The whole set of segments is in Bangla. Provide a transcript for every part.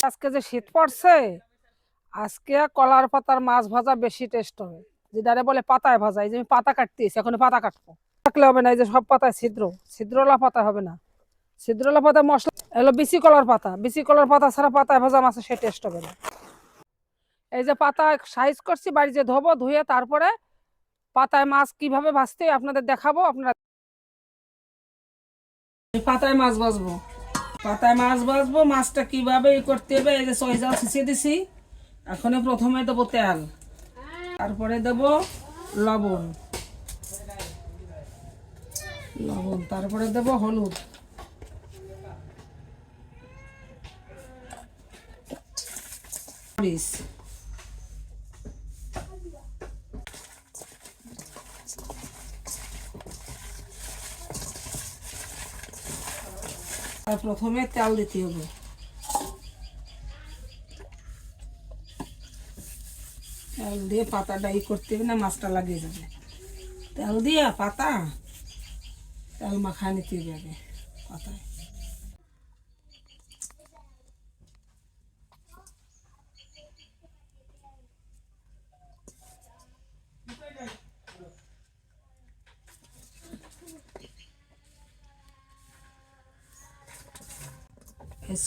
আজকে যে শীত পড়ছে, আজকে কলার পাতার মাছ ভাজা বেশি টেস্ট হবে। যেটারে বলে পাতায় ভাজা। এই যে আমি পাতা কাটতেছি, এখন পাতা কাটবো। থাকলে হবে না, এই যে সব পাতায় ছিদ্র, ছিদ্রলা পাতা হবে না। ছিদ্রলা পাতা মশলা এলো বিচি কলার পাতা। বিচি কলার পাতা ছাড়া পাতায় ভাজা মাছে সে টেস্ট হবে না। এই যে পাতা সাইজ করছি, বাড়ি যে ধোবো, ধুয়ে তারপরে পাতায় মাছ কিভাবে ভাজতে আপনাদের দেখাবো। আপনারা পাতায় মাছ ভাজবো, পাতায় মাছ ভাজবো। মাছটা কিভাবে করতে হবে, এই যে সরিষা ছিঁচিয়ে দিছি। এখন প্রথমে দেবো তেল, তারপরে দেবো লবণ, তারপরে দেবো হলুদ, মরিচ, আর প্রথমে তেল দিতে হবে। তেল দিয়ে পাতাটা করতে হবে না, মাছটা লাগিয়ে যাবে। তেল দিয়ে পাতা তেল মাখায় নিতে হবে আগে পাতায়।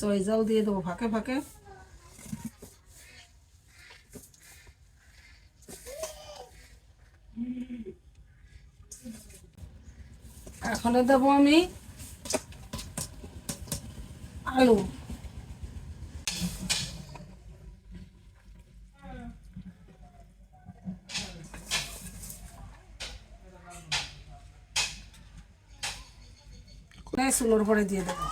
সরিষাও দিয়ে দেবো ফাঁকে ফাঁকে। এখন দেবো আমি আলু, চুলোর পরে দিয়ে দেবো।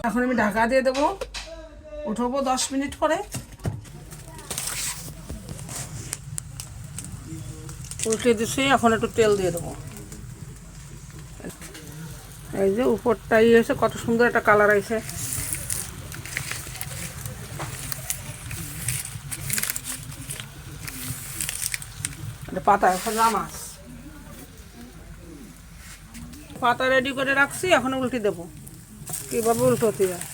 এখন আমি ঢাকা দিয়ে দেবো, উঠবো 10 মিনিট পরে। উল্টে দিচ্ছি, এখন একটু তেল দিয়ে দেবো। এই যে উপরটাই এসে কত সুন্দর একটা কালার আছে। পাতা এখন মাছ পাতা রেডি করে রাখছি, এখন উল্টে দেবো। কিভাবে উল্টোতে যায়